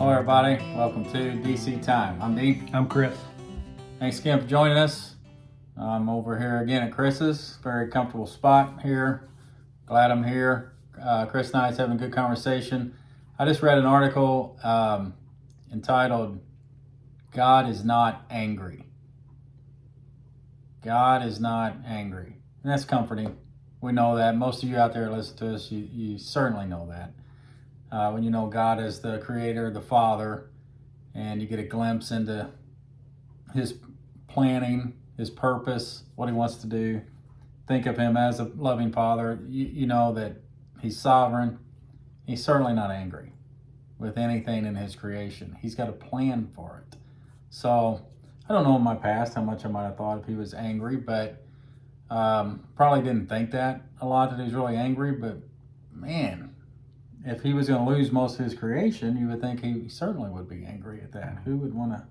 Hello everybody, welcome to DC Time. I'm Dean. I'm Chris. Thanks again for joining us. I'm over here again at Chris's, very comfortable spot here. Glad I'm here. Chris and I is having a good conversation. I just read an article entitled, God is not angry. God is not angry. And that's comforting. We know that. Most of you out there listen to us, you certainly know that. When you know God is the creator, the Father, and you get a glimpse into his planning, his purpose, what he wants to do, think of him as a loving Father, you know that he's sovereign. He's certainly not angry with anything in his creation. He's got a plan for it. So I don't know in my past how much I might have thought if he was angry, but probably didn't think that a lot, that he was really angry. But man, if he was going to lose most of his creation, you would think he certainly would be angry at that. Who would want to,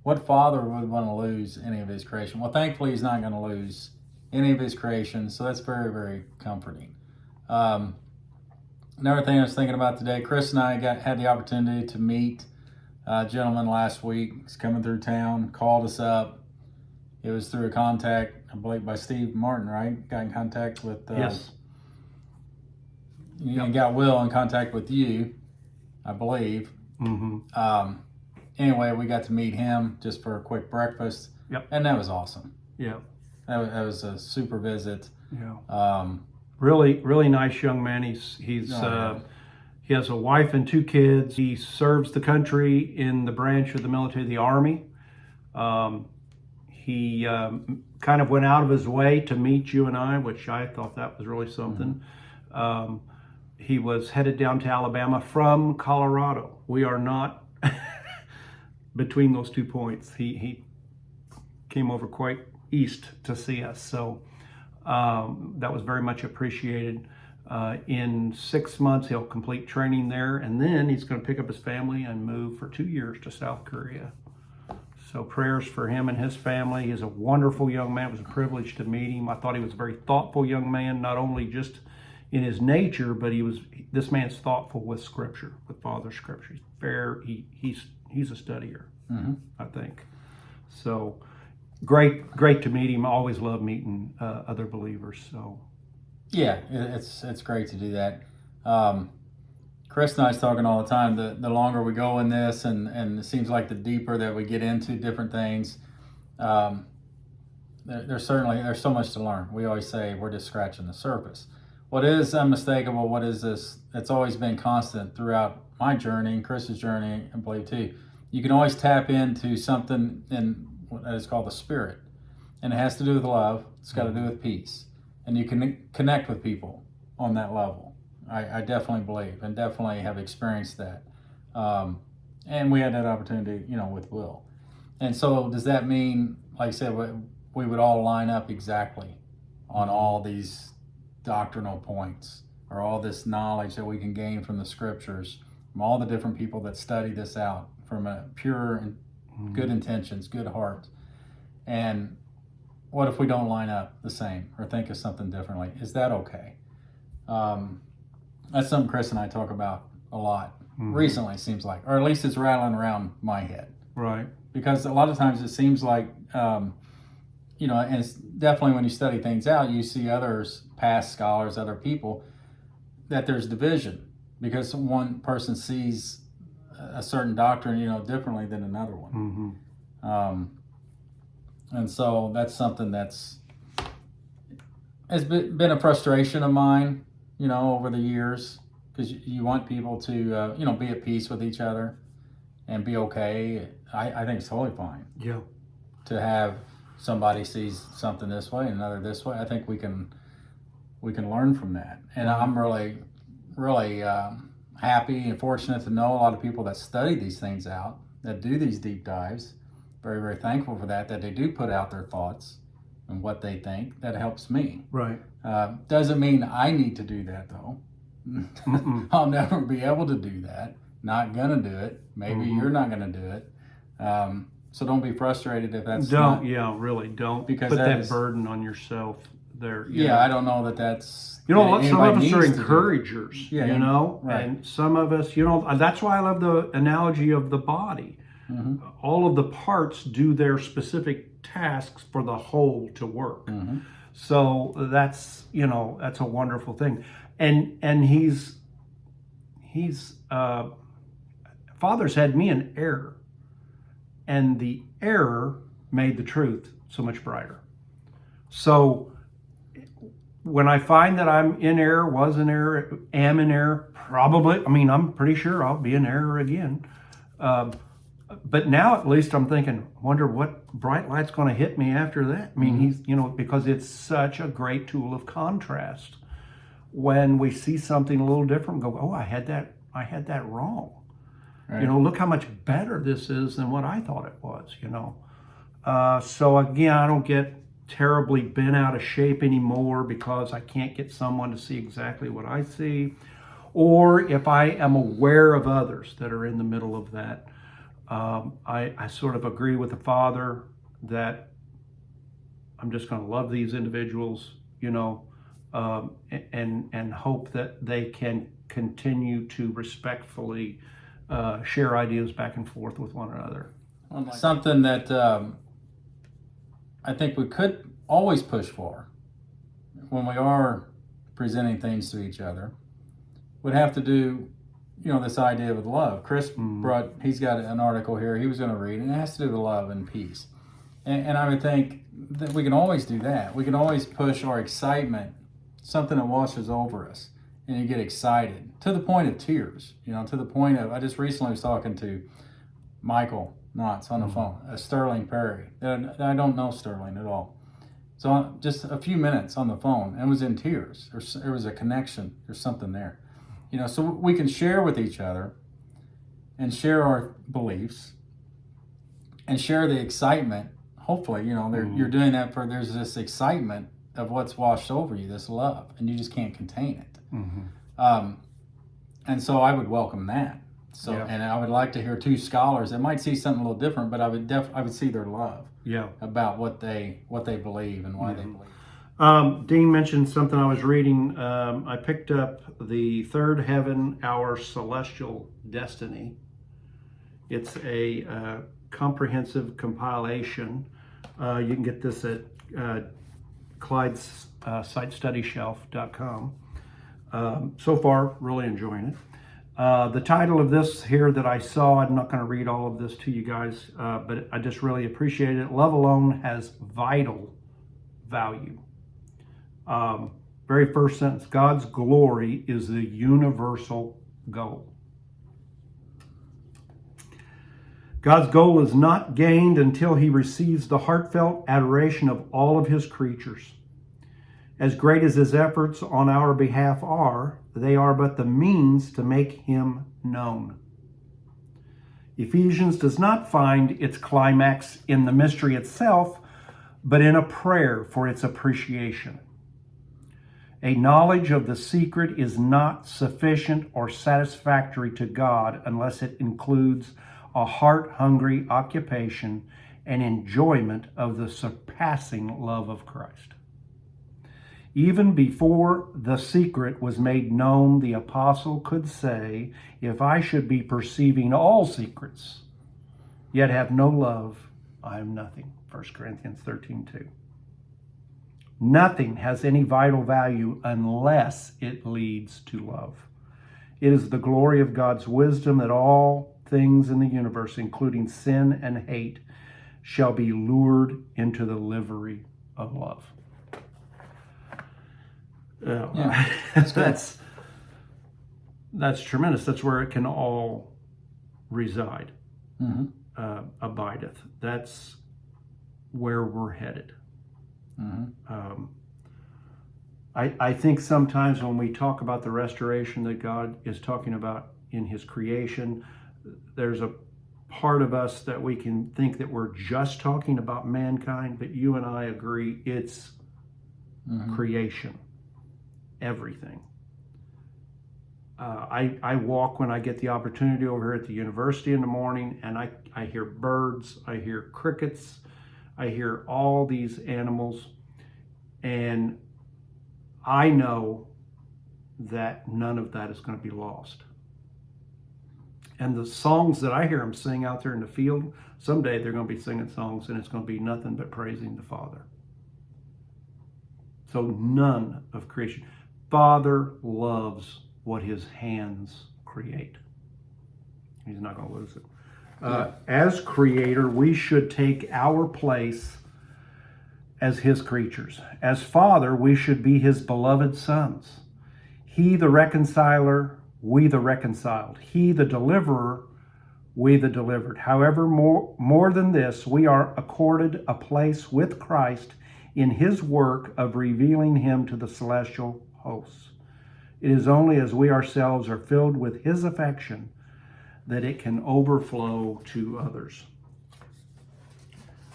what father would want to lose any of his creation? Well, thankfully, he's not going to lose any of his creation, so that's very, very comforting. Another thing I was thinking about today, Chris and I had the opportunity to meet a gentleman last week. He's coming through town, called us up. It was through a contact, I believe, by Steve Martin, right? Got in contact with... Yes. You got Will in contact with you, I believe. Mm-hmm. Anyway, we got to meet him just for a quick breakfast. Yep. And that was awesome. Yeah. That was a super visit. Yeah. Really nice young man. He has a wife and 2 kids. He serves the country in the branch of the military, the Army. He kind of went out of his way to meet you and I, which I thought that was really something. Mm-hmm. He was headed down to Alabama from Colorado. We are not between those 2 points. He came over quite east to see us, so that was very much appreciated. In 6 months, he'll complete training there, and then he's going to pick up his family and move for 2 years to South Korea. So prayers for him and his family. He's a wonderful young man. It was a privilege to meet him. I thought he was a very thoughtful young man, not only just in his nature, but this man's thoughtful with Scripture, with Father Scripture. He's a studier, mm-hmm. I think. So great to meet him. I always love meeting other believers. So yeah, it's great to do that. Chris and I's talking all the time. The longer we go in this, and it seems like the deeper that we get into different things, there's so much to learn. We always say we're just scratching the surface. What is unmistakable, what is this? It's always been constant throughout my journey and Chris's journey, I believe too. You can always tap into something in what is called the Spirit. And it has to do with love. It's got to do with peace. And you can connect with people on that level. I definitely believe and definitely have experienced that. And we had that opportunity, with Will. And so does that mean, like I said, we would all line up exactly on all these doctrinal points, or all this knowledge that we can gain from the Scriptures, from all the different people that study this out from a pure and good intentions, good heart? And what if we don't line up the same or think of something differently? Is that okay? That's something Chris and I talk about a lot recently, seems like, or at least it's rattling around my head. Right. Because a lot of times it seems like, and it's definitely when you study things out, you see others, past scholars, other people, that there's division because one person sees a certain doctrine, differently than another one. Mm-hmm. And so that's something has been a frustration of mine, over the years, because you want people to, be at peace with each other and be okay. I think it's totally fine. Yeah. To have somebody sees something this way and another this way. I think we can learn from that. And I'm really, really happy and fortunate to know a lot of people that study these things out, that do these deep dives. Very, very thankful for that they do put out their thoughts and what they think. That helps me. Right. Doesn't mean I need to do that, though. I'll never be able to do that. Not gonna do it. Maybe you're not gonna do it. So don't be frustrated if that's really don't, because put that burden on yourself They're I don't know that that's some of us are needs to do. encouragers, Yeah, right. and some of us, that's why I love the analogy of the body. Mm-hmm. All of the parts do their specific tasks for the whole to work. Mm-hmm. So that's a wonderful thing, and he's fathers had me in error, and the error made the truth so much brighter. So when I find that I'm in error, was in error, am in error, probably, I'm pretty sure I'll be in error again. But now at least I'm thinking, wonder what bright light's going to hit me after that. He's, because it's such a great tool of contrast. When we see something a little different, go, oh, I had that wrong. Right. Look how much better this is than what I thought it was, So again, I don't get terribly bent out of shape anymore because I can't get someone to see exactly what I see. Or if I am aware of others that are in the middle of that, I sort of agree with the Father that I'm just going to love these individuals, and hope that they can continue to respectfully share ideas back and forth with one another. Something that I think we could always push for when we are presenting things to each other would have to do, this idea with love. Chris he's got an article here he was going to read, and it has to do with love and peace. And I would think that we can always do that. We can always push our excitement, something that washes over us, and you get excited to the point of tears, to the point of, I just recently was talking to Michael Knotts on the phone, Sterling Perry. I don't know Sterling at all. So just a few minutes on the phone, and was in tears. There was a connection. There's something there. So we can share with each other and share our beliefs and share the excitement. Hopefully, you're doing that there's this excitement of what's washed over you, this love, and you just can't contain it. Mm-hmm. And so I would welcome that. So, and I would like to hear two scholars that might see something a little different, but I would see their love about what they believe and why they believe. Dean mentioned something I was reading. I picked up The Third Heaven, Our Celestial Destiny. It's a comprehensive compilation. You can get this at Clyde's sitestudyshelf.com. So far, really enjoying it. The title of this here that I saw, I'm not going to read all of this to you guys, but I just really appreciate it. Love alone has vital value. Very first sentence, God's glory is the universal goal. God's goal is not gained until he receives the heartfelt adoration of all of his creatures. As great as his efforts on our behalf are, they are but the means to make him known. Ephesians does not find its climax in the mystery itself, but in a prayer for its appreciation. A knowledge of the secret is not sufficient or satisfactory to God unless it includes a heart-hungry occupation and enjoyment of the surpassing love of Christ. Even before the secret was made known, the apostle could say, if I should be perceiving all secrets, yet have no love, I am nothing. 1 Corinthians 13:2. Nothing has any vital value unless it leads to love. It is the glory of God's wisdom that all things in the universe, including sin and hate, shall be lured into the livery of love. That's tremendous. That's where it can all reside. Abideth. That's where we're headed. I think sometimes when we talk about the restoration that God is talking about in his creation, there's a part of us that we can think that we're just talking about mankind, but you and I agree it's creation, everything. I walk when I get the opportunity over here at the university in the morning, and I hear birds, I hear crickets, I hear all these animals, and I know that none of that is going to be lost. And the songs that I hear them sing out there in the field, someday they're going to be singing songs and it's going to be nothing but praising the Father. So none of creation. Father loves what his hands create. He's not going to lose it. As creator, we should take our place as his creatures. As Father, we should be his beloved sons. He the reconciler, we the reconciled. He the deliverer, we the delivered. However, more than this, we are accorded a place with Christ in his work of revealing him to the celestial hosts. It is only as we ourselves are filled with his affection that it can overflow to others.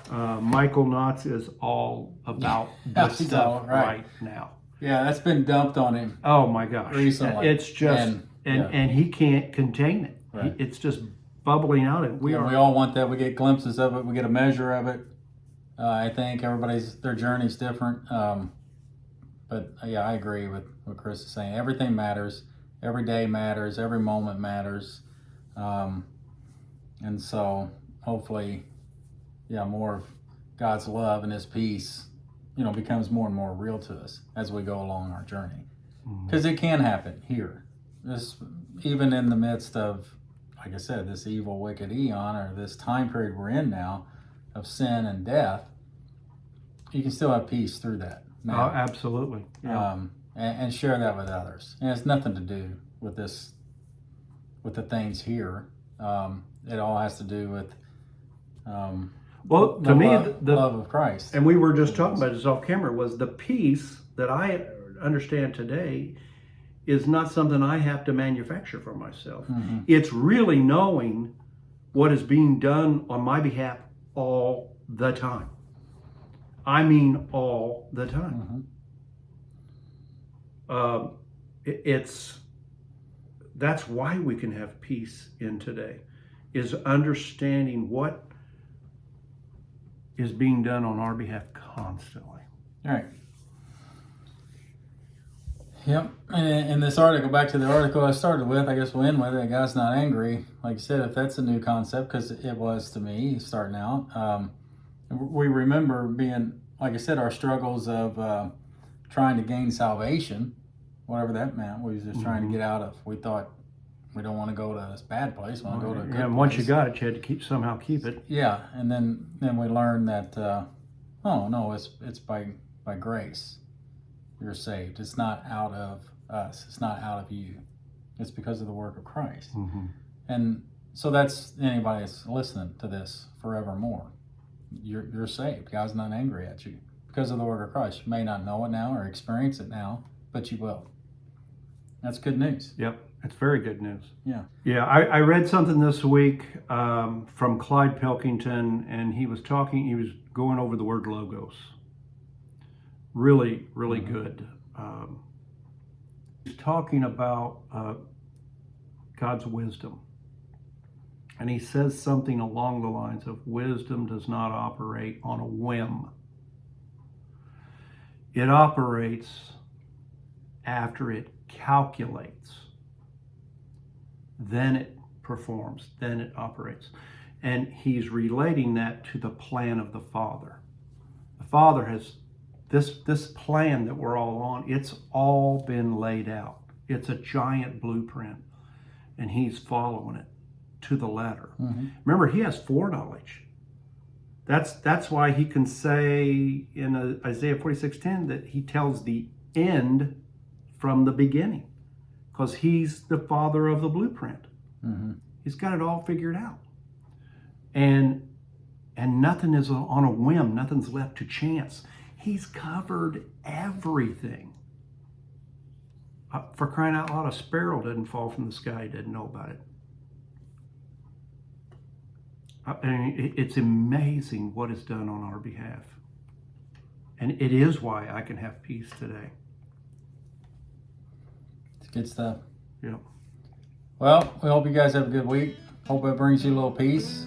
Michael Knotts is all about this stuff right now. Yeah, that's been dumped on him. Oh my gosh. Recently. It's just, and he can't contain it. Right. It's just bubbling out. And we all want that. We get glimpses of it. We get a measure of it. I think their journey's different. But yeah, I agree with what Chris is saying. Everything matters. Every day matters. Every moment matters. And so hopefully, more of God's love and his peace, becomes more and more real to us as we go along our journey. Because it can happen here. Even in the midst of, like I said, this evil, wicked eon, or this time period we're in now of sin and death, you can still have peace through that. Now. Oh, absolutely. Yeah. And share that with others. And it's nothing to do with the things here. It all has to do with well, to me, the love of Christ. And we were just talking about this off camera, was the peace that I understand today is not something I have to manufacture for myself. Mm-hmm. It's really knowing what is being done on my behalf all the time. I mean, all the time. Mm-hmm. That's why we can have peace in today, is understanding what is being done on our behalf constantly. All right. Yep. And in this article, back to the article I started with, I guess we'll end with it. God's not angry. Like you said, if that's a new concept, because it was to me starting out. We remember being, like I said, our struggles of trying to gain salvation, whatever that meant. We was just trying to get out of. We thought we don't want to go to this bad place. We want to go to a good place. And once you got it, you had to somehow keep it. Yeah, and then we learned that it's by grace you're saved. It's not out of us. It's not out of you. It's because of the work of Christ. Mm-hmm. And so that's anybody that's listening to this forevermore. You're saved. God's not angry at you because of the work of Christ. You may not know it now or experience it now, but you will. That's good news. Yep. It's very good news. Yeah. Yeah, I read something this week from Clyde Pilkington, and he was going over the word logos. Really, really good. He's talking about God's wisdom. And he says something along the lines of wisdom does not operate on a whim. It operates after it calculates. Then it performs, then it operates. And he's relating that to the plan of the Father. The Father has this plan that we're all on, it's all been laid out. It's a giant blueprint, and he's following it to the letter. Mm-hmm. Remember, he has foreknowledge. That's why he can say in Isaiah 46:10 that he tells the end from the beginning, because he's the father of the blueprint. Mm-hmm. He's got it all figured out. And nothing is on a whim. Nothing's left to chance. He's covered everything. For crying out loud, a sparrow didn't fall from the sky. He didn't know about it. It's amazing what is done on our behalf. And it is why I can have peace today. It's good stuff. Yep. Well, we hope you guys have a good week. Hope it brings you a little peace,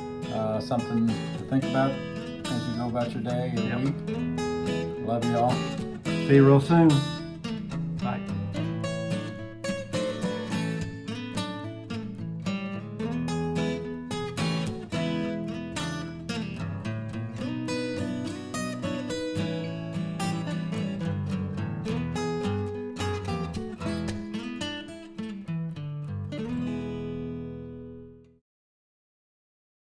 something to think about as you go about your day and week. Love you all. See you real soon.